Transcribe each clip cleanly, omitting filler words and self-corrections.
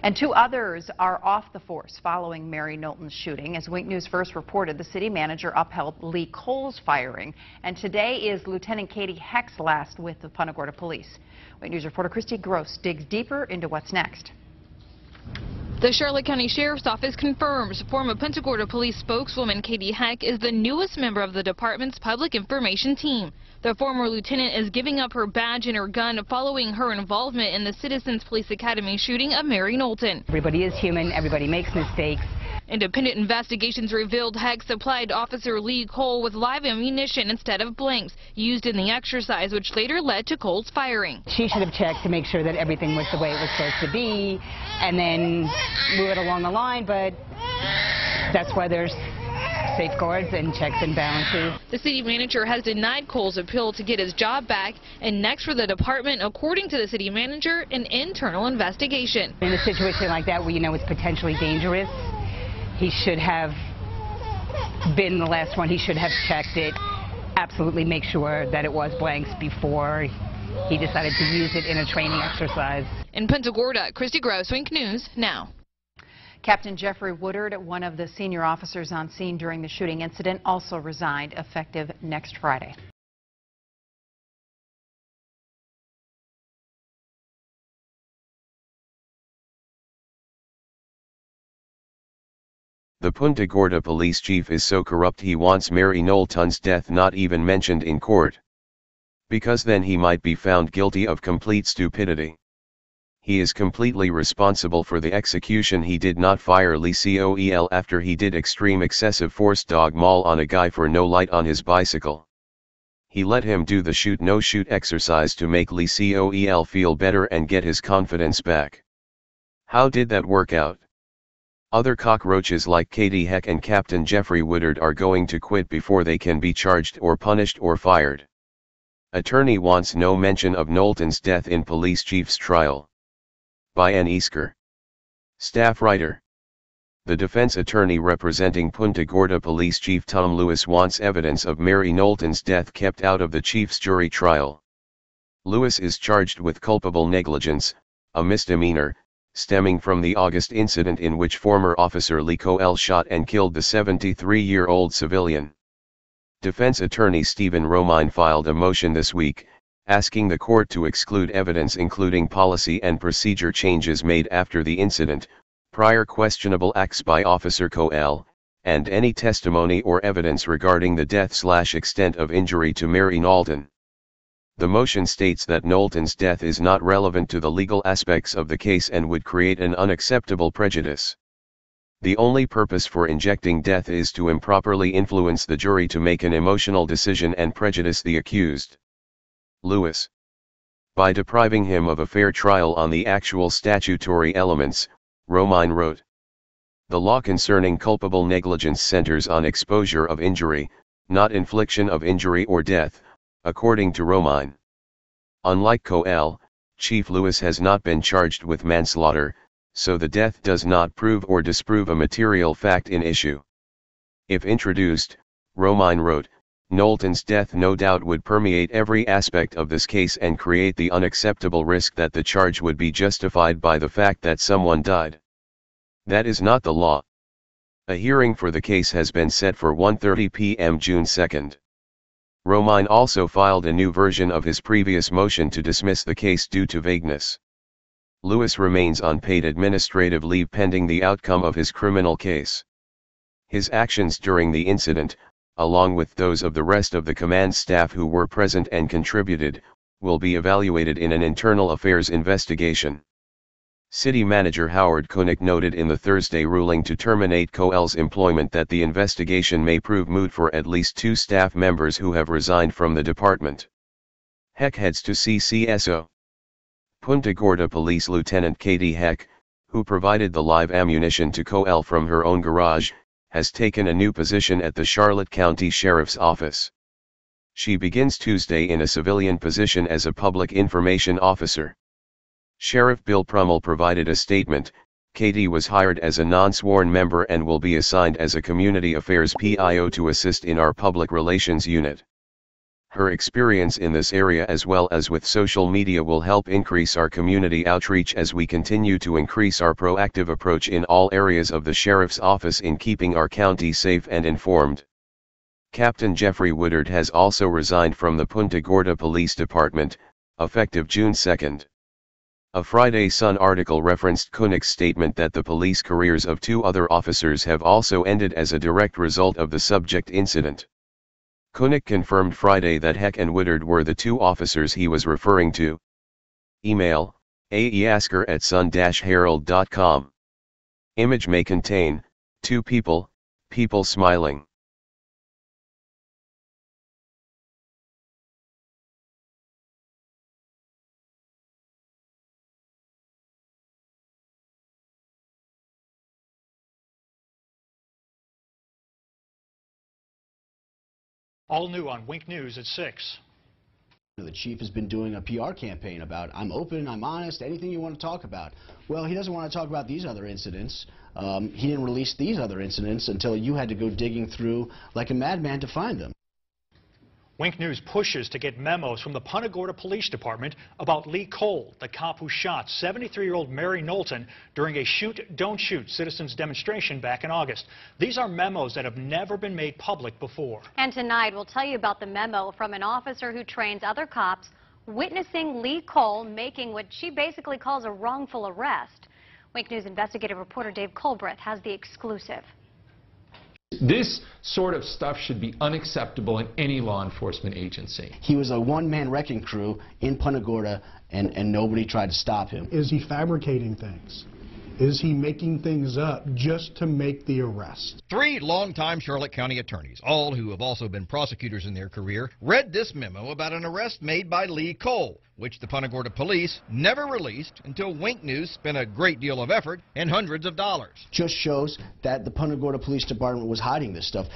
And 2 others are off the force following Mary Knowlton's shooting. As Wink News first reported, the city manager upheld Lee Cole's firing. And today is Lieutenant Katie Heck's last with the Punta Gorda Police. Wink News reporter Christy Gross digs deeper into what's next. The Charlotte County Sheriff's Office confirms former Punta Gorda Police spokeswoman Katie Heck is the newest member of the department's public information team. The former lieutenant is giving up her badge and her gun following her involvement in the Citizens Police Academy shooting of Mary Knowlton. Everybody is human. Everybody makes mistakes. Independent investigations revealed Heck supplied Officer Lee Cole with live ammunition instead of blanks used in the exercise, which later led to Cole's firing. She should have checked to make sure that everything was the way it was supposed to be and then move it along the line, but that's why there's safeguards and checks and balances. The city manager has denied Cole's appeal to get his job back, and next for the department, according to the city manager, an internal investigation. In a situation like that where you know it's potentially dangerous, he should have been the last one. He should have checked it, absolutely make sure that it was blanks before he decided to use it in a training exercise. In Punta Gorda, Christy Gross, Wink News Now. Captain Jeffrey Woodard, one of the senior officers on scene during the shooting incident, also resigned effective next Friday. The Punta Gorda police chief is so corrupt he wants Mary Knowlton's death not even mentioned in court. Because then he might be found guilty of complete stupidity. He is completely responsible for the execution. He did not fire Lee Cole after he did extreme excessive force dog maul on a guy for no light on his bicycle. He let him do the shoot no shoot exercise to make Lee Cole feel better and get his confidence back. How did that work out? Other cockroaches like Katie Heck and Captain Jeffrey Woodard are going to quit before they can be charged or punished or fired. Attorney wants no mention of Knowlton's death in police chief's trial. By N. Easker. Staff writer. The defense attorney representing Punta Gorda Police Chief Tom Lewis wants evidence of Mary Knowlton's death kept out of the chief's jury trial. Lewis is charged with culpable negligence, a misdemeanor, stemming from the August incident in which former officer Lee Cole shot and killed the 73-year-old civilian. Defense attorney Stephen Romine filed a motion this week, asking the court to exclude evidence including policy and procedure changes made after the incident, prior questionable acts by Officer Cole, and any testimony or evidence regarding the death/extent of injury to Mary Knowlton. The motion states that Knowlton's death is not relevant to the legal aspects of the case and would create an unacceptable prejudice. The only purpose for injecting death is to improperly influence the jury to make an emotional decision and prejudice the accused. Lewis. By depriving him of a fair trial on the actual statutory elements, Romine wrote. The law concerning culpable negligence centers on exposure of injury, not infliction of injury or death, according to Romine. Unlike Cole, Chief Lewis has not been charged with manslaughter, so the death does not prove or disprove a material fact in issue. If introduced, Romine wrote, Knowlton's death no doubt would permeate every aspect of this case and create the unacceptable risk that the charge would be justified by the fact that someone died. That is not the law. A hearing for the case has been set for 1:30 p.m. June 2. Romine also filed a new version of his previous motion to dismiss the case due to vagueness. Lewis remains on paid administrative leave pending the outcome of his criminal case. His actions during the incident, along with those of the rest of the command staff who were present and contributed, will be evaluated in an internal affairs investigation. City Manager Howard Koenig noted in the Thursday ruling to terminate Cole's employment that the investigation may prove moot for at least 2 staff members who have resigned from the department. Heck heads to CCSO. Punta Gorda Police Lieutenant Katie Heck, who provided the live ammunition to Cole from her own garage, has taken a new position at the Charlotte County Sheriff's Office. She begins Tuesday in a civilian position as a public information officer. Sheriff Bill Prummell provided a statement. Katie was hired as a non-sworn member and will be assigned as a community affairs PIO to assist in our public relations unit. Her experience in this area as well as with social media will help increase our community outreach as we continue to increase our proactive approach in all areas of the Sheriff's Office in keeping our county safe and informed. Captain Jeffrey Woodard has also resigned from the Punta Gorda Police Department, effective June 2. A Friday Sun article referenced Koenig's statement that the police careers of 2 other officers have also ended as a direct result of the subject incident. Koenig confirmed Friday that Heck and Woodard were the 2 officers he was referring to. Email, aeasker@sun-herald.com. Image may contain 2 people smiling. All new on Wink News at 6. The chief has been doing a PR campaign about, I'm open, I'm honest, anything you want to talk about. Well, he doesn't want to talk about these other incidents. He didn't release these other incidents until you had to go digging through like a madman to find them. Wink News pushes to get memos from the Punta Gorda Police Department about Lee Cole, the cop who shot 73-year-old Mary Knowlton during a shoot, don't shoot citizens demonstration back in August. These are memos that have never been made public before. And tonight we'll tell you about the memo from an officer who trains other cops witnessing Lee Cole making what she basically calls a wrongful arrest. Wink News investigative reporter Dave Colbreth has the exclusive. This sort of stuff should be unacceptable in any law enforcement agency. He was a one-man wrecking crew in Punta Gorda, and nobody tried to stop him. Is he fabricating things? Is he making things up just to make the arrest? 3 longtime Charlotte County attorneys, all who have also been prosecutors in their career, read this memo about an arrest made by Lee Cole, which the Punta Gorda police never released until Wink News spent a great deal of effort and hundreds of dollars. Just shows that the Punta Gorda Police Department was hiding this stuff.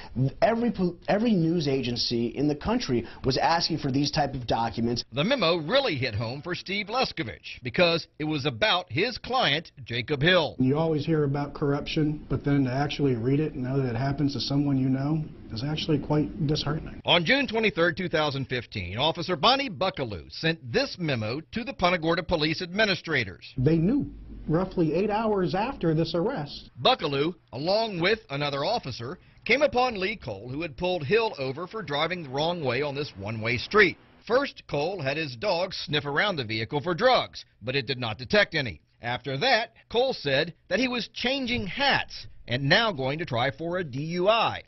Every news agency in the country was asking for these type of documents. The memo really hit home for Steve Leskovich because it was about his client, Jacob Hill. You always hear about corruption, but then to actually read it and know that it happens to someone you know is actually quite disheartening. On June 23, 2015, Officer Bonnie Buckaloo sent this memo to the Punta Gorda Police administrators. They knew roughly 8 hours after this arrest. Buckaloo, along with another officer, came upon Lee Cole, who had pulled Hill over for driving the wrong way on this one-way street. First, Cole had his dog sniff around the vehicle for drugs, but it did not detect any. After that, Cole said that he was changing hats and now going to try for a DUI.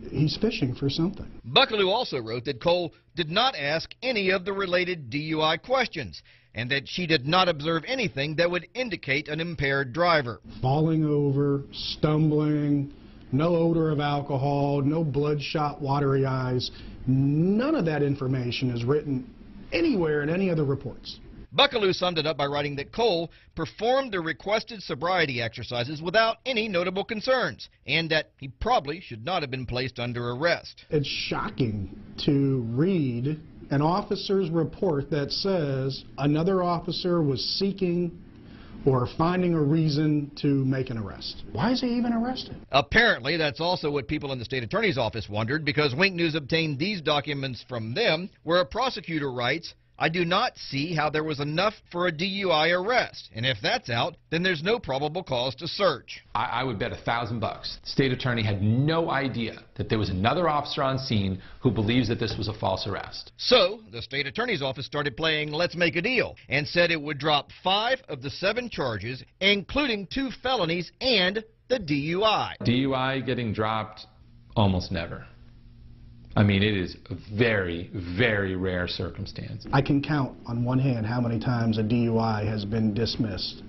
He's fishing for something. Buckaloo also wrote that Cole did not ask any of the related DUI questions and that she did not observe anything that would indicate an impaired driver. Falling over, stumbling, no odor of alcohol, no bloodshot, watery eyes. None of that information is written anywhere in any of the reports. Buckaloo summed it up by writing that Cole performed the requested sobriety exercises without any notable concerns, and that he probably should not have been placed under arrest. It's shocking to read an officer's report that says another officer was seeking or finding a reason to make an arrest. Why is he even arrested? Apparently, that's also what people in the state attorney's office wondered, because Wink News obtained these documents from them, where a prosecutor writes, I do not see how there was enough for a DUI arrest, and if that's out, then there's no probable cause to search. I would bet $1,000 the state attorney had no idea that there was another officer on scene who believes that this was a false arrest. So, the state attorney's office started playing Let's Make a Deal and said it would drop 5 of the 7 charges, including 2 felonies and the DUI. DUI getting dropped? Almost never. I mean, it is a very, very rare circumstance. I can count on one hand how many times a DUI has been dismissed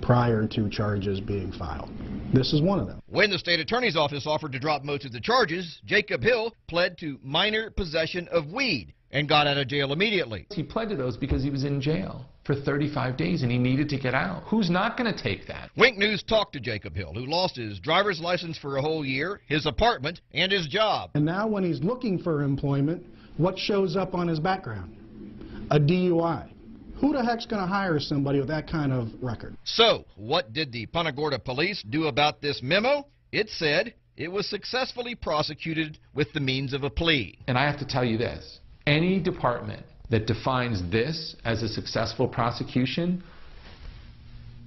prior to charges being filed. This is one of them. When the state attorney's office offered to drop most of the charges, Jacob Hill pled to minor possession of weed and got out of jail immediately. He pled to those because he was in jail for 35 days and he needed to get out. Who's not going to take that? Wink News talked to Jacob Hill, who lost his driver's license for a whole year, his apartment, and his job. And now when he's looking for employment, what shows up on his background? A DUI. Who the heck's going to hire somebody with that kind of record? So, what did the Punta Gorda police do about this memo? It said it was successfully prosecuted with the means of a plea. And I have to tell you this. Any department that defines this as a successful prosecution,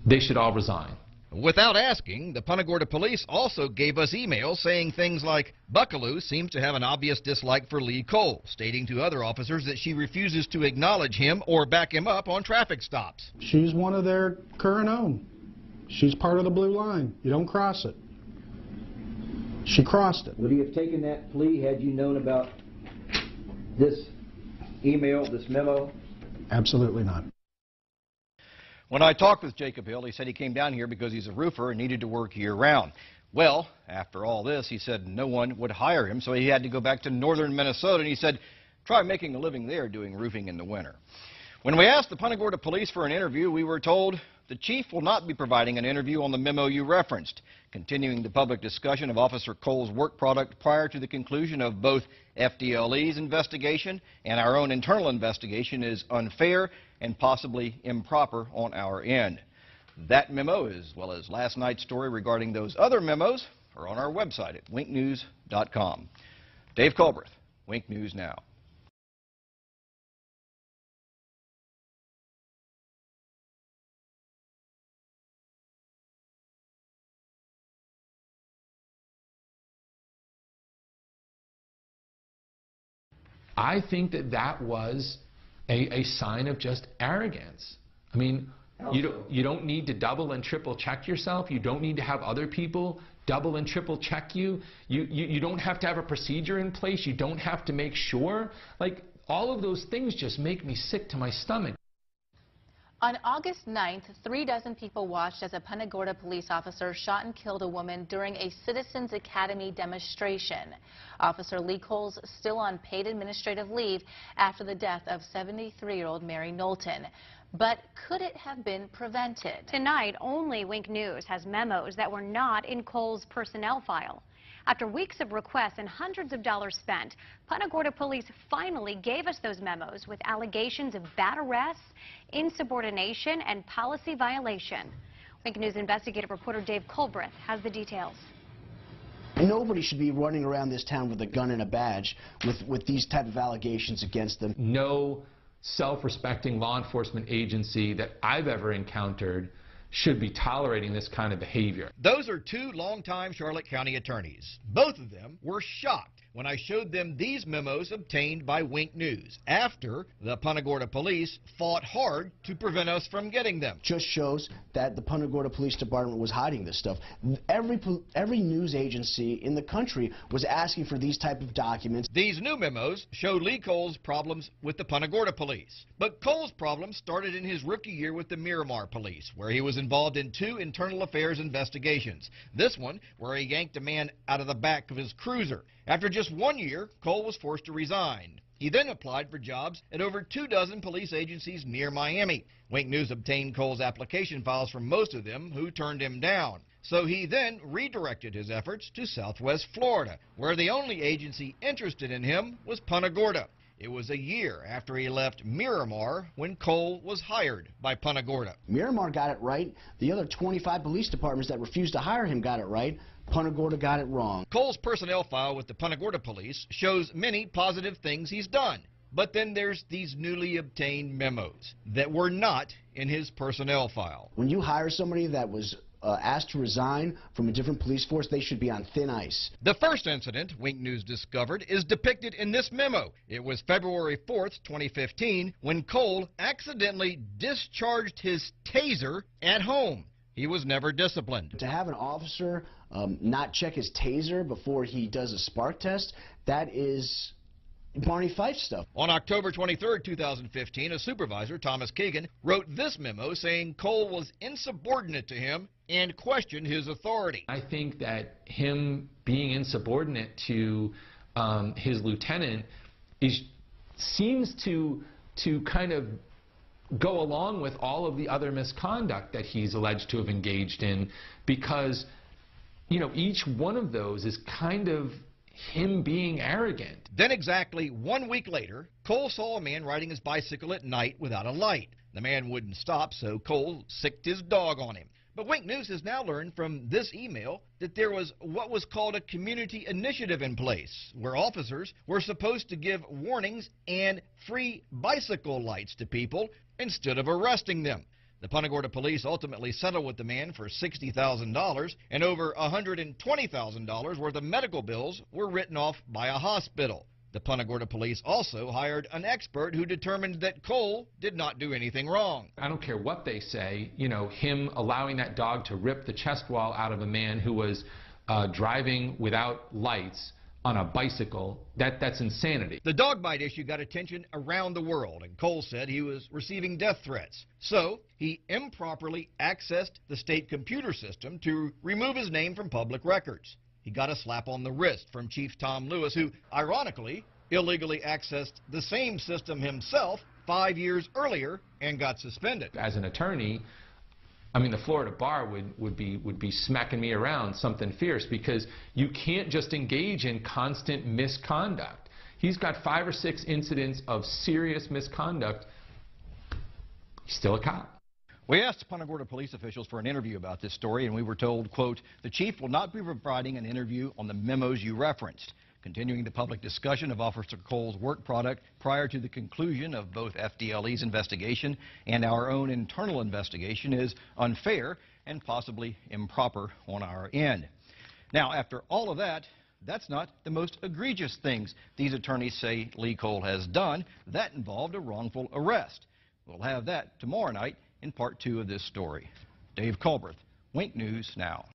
they should all resign. Without asking, the Punta Gorda police also gave us emails saying things like, Buckaloo seems to have an obvious dislike for Lee Cole, stating to other officers that she refuses to acknowledge him or back him up on traffic stops. She's one of their current own. She's part of the blue line. You don't cross it. She crossed it. Would you have taken that plea had you known about this email, this memo? Absolutely not. When I talked with Jacob Hill, he said he came down here because he's a roofer and needed to work year-round. Well, after all this, he said no one would hire him, so he had to go back to northern Minnesota, and he said, try making a living there doing roofing in the winter. When we asked the Punta Gorda police for an interview, we were told the chief will not be providing an interview on the memo you referenced, continuing the public discussion of Officer Cole's work product prior to the conclusion of both FDLE's investigation and our own internal investigation is unfair and possibly improper on our end. That memo, as well as last night's story regarding those other memos, are on our website at winknews.com. Dave Culbreth, Wink News Now. I think that that was a sign of just arrogance. I mean, you don't need to double and triple check yourself. You don't need to have other people double and triple check you. You don't have to have a procedure in place. You don't have to make sure. Like, all of those things just make me sick to my stomach. On August 9th, 3 dozen people watched as a Punta Gorda police officer shot and killed a woman during a Citizens Academy demonstration. Officer Lee Cole's still on paid administrative leave after the death of 73-year-old Mary Knowlton. But could it have been prevented? Tonight, only Wink News has memos that were not in Cole's personnel file. After weeks of requests and hundreds of dollars spent, Punta Gorda police finally gave us those memos with allegations of bad arrests, insubordination, and policy violation. Wink News investigative reporter Dave Culbreth has the details. Nobody should be running around this town with a gun and a badge with these type of allegations against them. No self-respecting law enforcement agency that I've ever encountered should be tolerating this kind of behavior. Those are 2 longtime Charlotte County attorneys. Both of them were shocked when I showed them these memos obtained by Wink News after the Punta Gorda police fought hard to prevent us from getting them. Just shows that the Punta Gorda Police Department was hiding this stuff. Every news agency in the country was asking for these type of documents. These new memos show Lee Cole's problems with the Punta Gorda police. But Cole's problems started in his rookie year with the Miramar police, where he was involved in 2 internal affairs investigations. This one, where he yanked a man out of the back of his cruiser. After just 1 year, Cole was forced to resign. He then applied for jobs at over 2 dozen police agencies near Miami. Wink News obtained Cole's application files from most of them, who turned him down. So he then redirected his efforts to Southwest Florida, where the only agency interested in him was Punta Gorda. It was a year after he left Miramar when Cole was hired by Punta Gorda. Miramar got it right. The other 25 police departments that refused to hire him got it right. Punta Gorda got it wrong. Cole's personnel file with the Punta Gorda police shows many positive things he's done. But then there's these newly obtained memos that were not in his personnel file. When you hire somebody that was asked to resign from a different police force, they should be on thin ice. The first incident Wink News discovered is depicted in this memo. It was February 4th, 2015, when Cole accidentally discharged his taser at home. He was never disciplined. To have an officer not check his taser before he does a spark test, that is Barney Fife stuff. On October 23, 2015, a supervisor, Thomas Keegan, wrote this memo saying Cole was insubordinate to him and questioned his authority. I think that him being insubordinate to his lieutenant seems to kind of go along with all of the other misconduct that he's alleged to have engaged in, because, you know, each one of those is kind of him being arrogant. Then exactly 1 week later, Cole saw a man riding his bicycle at night without a light. The man wouldn't stop, so Cole sicked his dog on him. But Wink News has now learned from this email that there was what was called a community initiative in place, where officers were supposed to give warnings and free bicycle lights to people instead of arresting them. The Punta Gorda police ultimately settled with the man for $60,000, and over $120,000 worth of medical bills were written off by a hospital. The Punta Gorda police also hired an expert who determined that Cole did not do anything wrong. I don't care what they say, you know, him allowing that dog to rip the chest wall out of a man who was driving without lights on a bicycle, that's insanity. The dog bite issue got attention around the world, and Cole said he was receiving death threats. So he improperly accessed the state computer system to remove his name from public records. He got a slap on the wrist from Chief Tom Lewis, who, ironically, illegally accessed the same system himself 5 years earlier and got suspended. As an attorney, I mean, the Florida bar would be smacking me around something fierce, because you can't just engage in constant misconduct. He's got 5 or 6 incidents of serious misconduct. He's still a cop. We asked Punta Gorda police officials for an interview about this story, and we were told, quote, "The chief will not be providing an interview on the memos you referenced. Continuing the public discussion of Officer Cole's work product prior to the conclusion of both FDLE's investigation and our own internal investigation is unfair and possibly improper on our end." Now, after all of that, that's not the most egregious things these attorneys say Lee Cole has done. That involved a wrongful arrest. We'll have that tomorrow night in part 2 of this story. Dave Culbreth, Wink News Now.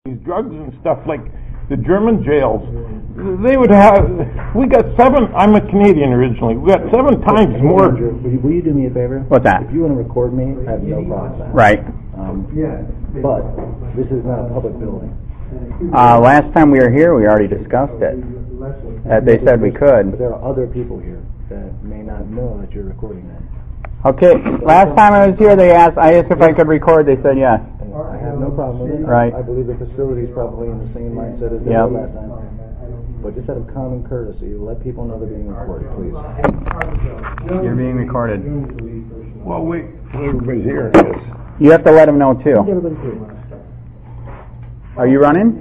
These drugs and stuff, like the German jails, they would have, we got 7, I'm a Canadian originally, we got 7 times more. Will you do me a favor? What's that? If you want to record me, I have no problem with that. Right. But this is not a public building. Last time we were here, we already discussed it. They said we could. But there are other people here that may not know that you're recording them. Okay, last time I was here, I asked if I could record. They said yes. I have no problem with it. Right. I believe the facility is probably in the same mindset as they were last time. But just out of common courtesy, let people know they're being recorded, please. You're being recorded. Well, wait till everybody's here. You have to let them know too. Are you running?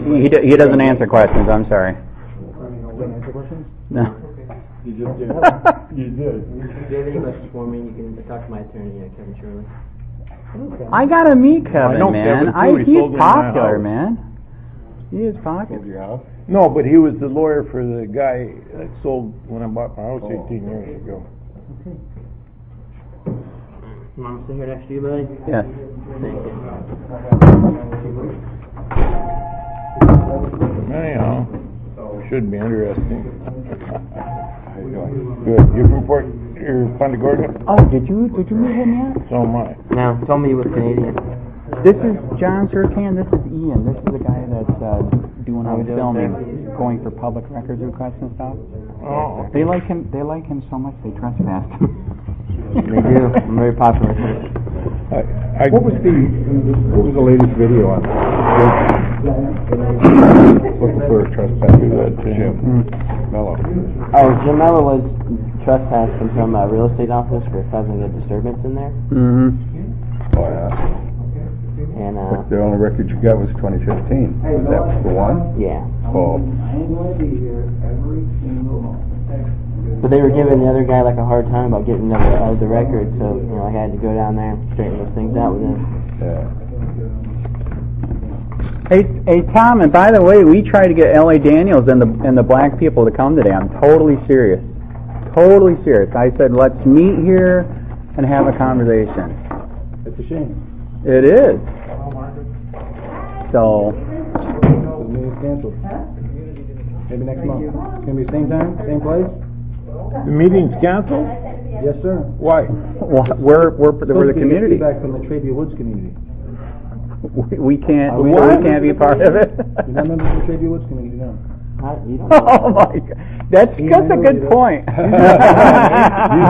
He doesn't answer questions. I'm sorry. Answer questions? No. You just did. You did. If you have any questions for me, you can talk to my attorney, Kevin Shirley. I gotta meet Kevin, man. He's popular, house. man. He is popular. Sold your house? No, but he was the lawyer for the guy that sold when I bought my house 18 years ago. Okay. You want me to sit here next to you, buddy? Yes. Thank you. Anyhow, should be interesting. How you doing? Good. You're from Punta Gorda? Oh, did you meet him yet? So am I. Now, tell me you was Canadian. This is John Sertan. This is Ian. This is the guy that's doing all the filming, going for public records requests and stuff. Oh. They like him. They like him so much they trespassed him. They do. I'm very popular. What was the latest video on looking for a trespasser? Jim Mello. Oh, Jim Mello was trespassing from a real estate office for causing a disturbance in there. Mm-hmm. Oh, yeah. And the only record you got was 2015. Was that the one? Yeah. Oh. But they were giving the other guy like a hard time about getting the record, so I had to go down there and straighten those things out with him. Yeah. Hey, Tom, and by the way, we tried to get L.A. Daniels and the black people to come today. I'm totally serious. Totally serious. I said, let's meet here and have a conversation. It's a shame. It is. So. The meeting's canceled. Maybe next month. It's going to be same time, same place? The meeting's canceled? Yes, sir. Why? Well, we're the community. Feedback from the Travier Woods community. We can't be part of it. You're not members of the Travier Woods community, no. Oh my God, that's a good point. You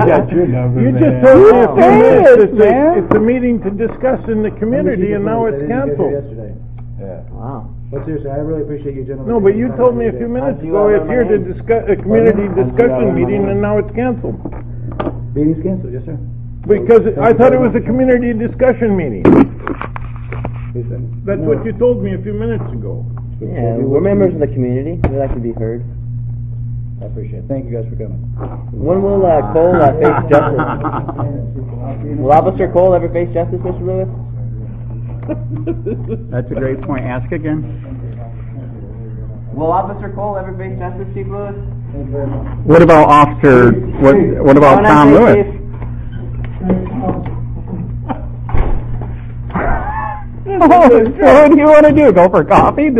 got your number, you man. just told me it's a meeting to discuss in the community, and now it's canceled. Yeah. Wow. But seriously, I really appreciate you gentlemen. No, but you told me a few minutes ago it's here to discuss a community discussion meeting, and now it's canceled. Meeting's canceled, yes, sir. Because I thought it was a community discussion meeting. That's what you told me a few minutes ago. Yeah, we're members of the community. We like to be heard. I appreciate it. Thank you guys for coming. When will Cole face justice? Will Officer Cole ever face justice, Mr. Lewis? That's a great point. Ask again. Will Officer Cole ever face justice, Chief Lewis? What about Officer? What about Tom Lewis? What do you want to do? Go for coffee?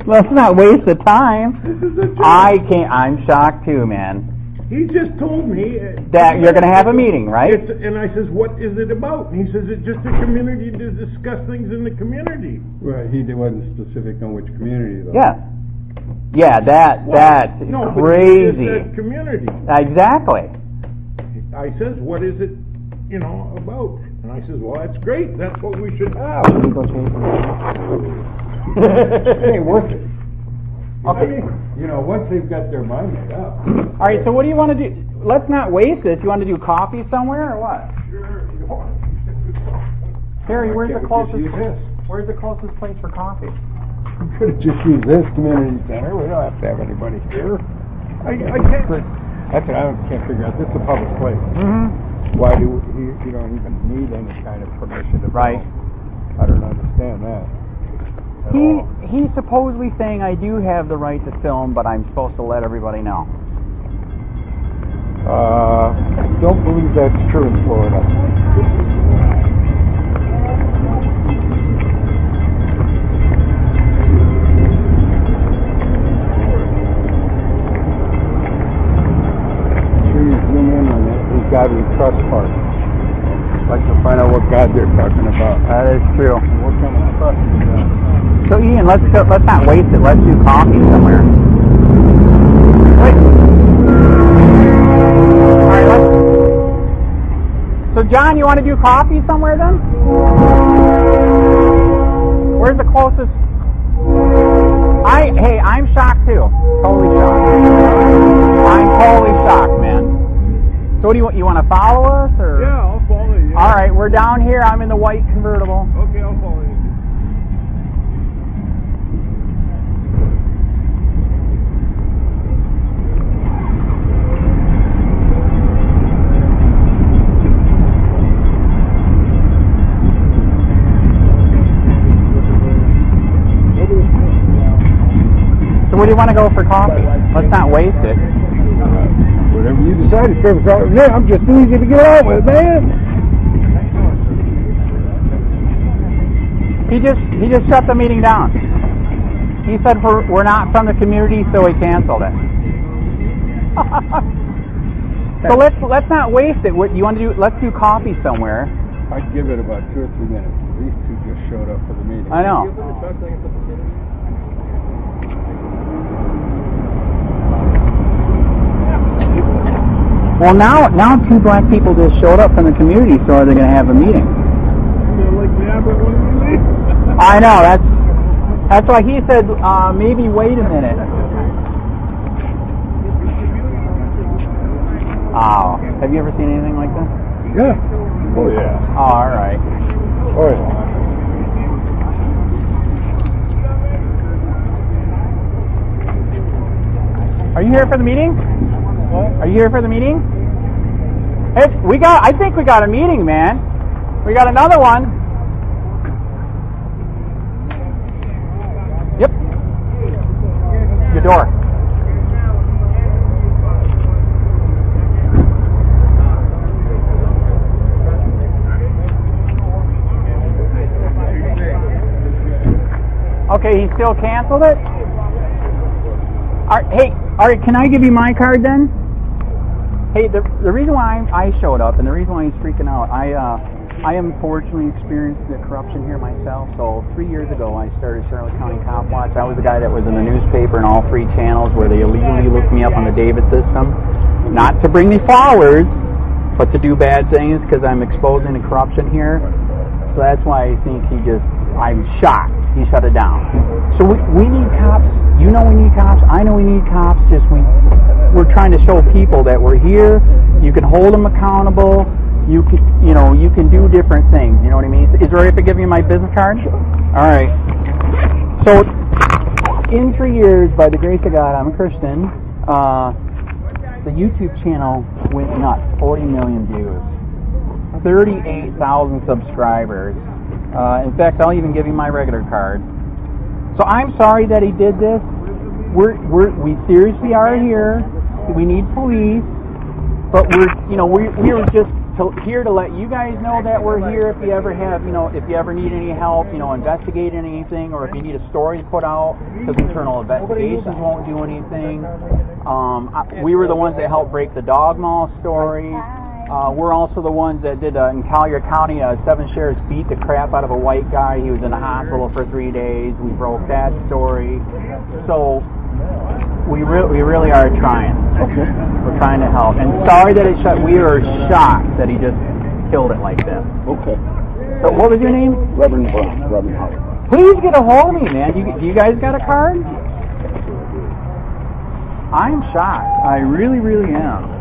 Let's not waste the time. I can't. I'm shocked too, man. He just told me that you're going to have a meeting, right? And I says, what is it about? And he says, it's just a community to discuss things in the community. Right, he wasn't specific on which community, though. Yeah. Yeah, that's no, crazy. But he just said community. Exactly. I says, what is it, about? And I says, well, that's great. That's what we should have. It ain't worth it. Okay. Once they've got their mind made up. All right, so what do you want to do? Let's not waste this. You want to do coffee somewhere or what? Sure. Harry, where's the closest place for coffee? We could have just used this community center. We don't have to have anybody here. I can't. That's what I can't figure out. This is a public place. Mm-hmm. Why do you don't even need any kind of permission to Right. film? I don't understand that. He's supposedly saying I do have the right to film, but I'm supposed to let everybody know. I don't believe that's true in Florida. Zoom in on this God we trust part. I'd like to find out what God they're talking about. That is true. What kind of trust is that? So Ian, let's not waste it. Let's do coffee somewhere. Wait. All right, so John, you want to do coffee somewhere then? Where's the closest? Hey, I'm shocked too. Totally shocked. I'm totally shocked, man. So what do you want to follow us or? Yeah, I'll follow you. All right, we're down here. I'm in the white convertible. Okay, I'll follow you. So where do you want to go for coffee? Let's not waste it. Whatever you decide, it's perfect. Yeah, I'm just too easy to get on with, man. He just shut the meeting down. He said we're not from the community, so he canceled it. So let's not waste it. What you want to do? Let's do coffee somewhere. I'd give it about 2 or 3 minutes. These two just showed up for the meeting. I know. Well, now 2 black people just showed up from the community, so are they going to have a meeting? I know, that's why he said maybe wait a minute. Oh, have you ever seen anything like this? Yeah. Oh yeah. Oh, all right. Oh yeah. Are you here for the meeting? What? Are you here for the meeting? Hey, I think we got a meeting, man. We got another one. Yep. Your door. Okay, he still canceled it? Hey, all right, can I give you my card then? Hey, the reason why I showed up and the reason why he's freaking out, I unfortunately experienced the corruption here myself. So 3 years ago, I started Charlotte County COPWATCH. I was the guy that was in the newspaper and all 3 channels where they illegally looked me up on the David system. Not to bring me flowers, but to do bad things because I'm exposing the corruption here. So that's why I think I'm shocked he shut it down. So we need cops. You know we need cops. I know we need cops. We're trying to show people that we're here. You can hold them accountable. You can do different things. You know what I mean? Is it all right if I give you my business card? All right. So in 3 years, by the grace of God, I'm a Christian. The YouTube channel went nuts. 40 million views. 38,000 subscribers. In fact, I'll even give you my regular card. So I'm sorry that he did this. We seriously are here. We need police, but we were just here to let you guys know that we're here. If you ever have, if you ever need any help, investigating anything, or if you need a story put out, because internal investigations won't do anything. We were the ones that helped break the dog mall story. We're also the ones that did in Collier County, 7 sheriffs beat the crap out of a white guy. He was in the hospital for 3 days. We broke that story. So we really are trying. Okay. We're trying to help. And sorry that it shut. We are shocked that he just killed it like this. Okay. So what was your name? Reverend Brown. Reverend Howard. Please get a hold of me, man. Do you guys got a card? I'm shocked. I really, really am.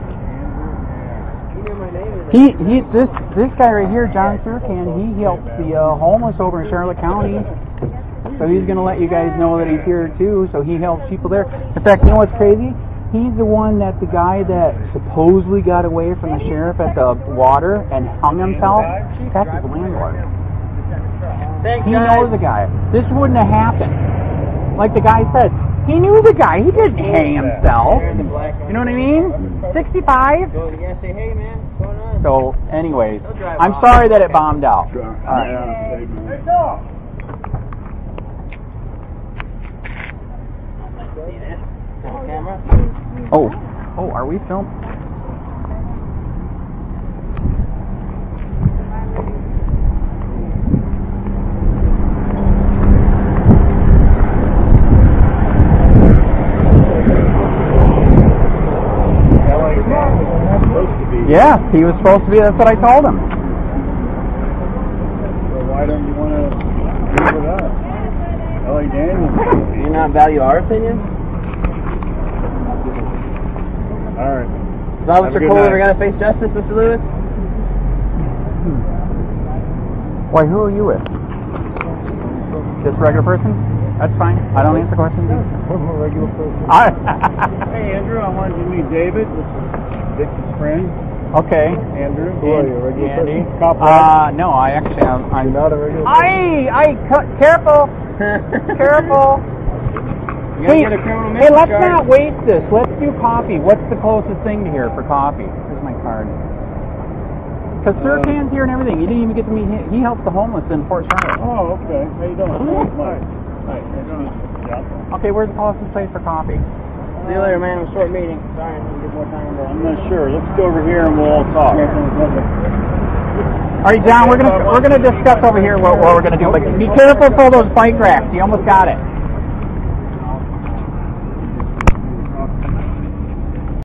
This guy right here, John Surcan, he helps the homeless over in Charlotte County. So he's going to let you guys know that he's here too. So he helps people there. In fact, you know what's crazy? He's the one the guy that supposedly got away from the sheriff at the water and hung himself. That's his landlord. He knows the guy. This wouldn't have happened. Like the guy said, he knew the guy. He didn't hang himself. You know what I mean? 65. So, anyways, I'm sorry that it bombed out. All right. Oh, are we filming? Yes, he was supposed to be. That's what I told him. Well, why don't you want to leave it up? Ellie Daniels. Do you not value our opinion? All right. Is Officer Collier going to face justice, Mr. Lewis? Why, who are you with? Just a regular person? That's fine. I don't answer questions. I'm a regular person. Hey, Andrew, I wanted you to meet David. This is Dick's friend. Okay. Andrew. Who are you, a regular Andy. person? COPWATCH? No, I actually am. I'm not a regular person. Careful. Careful. Hey, let's not waste this. Let's do coffee. What's the closest thing to here for coffee? Here's my card. Because Sir Can's here and everything. You didn't even get to meet him. He helps the homeless in Fort Charlotte. Oh, okay. How you doing? Hi. Hi. How you doing? Yeah. Okay, where's the closest place for coffee? See you later, man. It was a short meeting. Sorry, I didn't get more time. I'm not sure. Let's go over here and we'll all talk. All right, John, we're gonna discuss over here what we're gonna do. But be careful for those bike racks. You almost got it.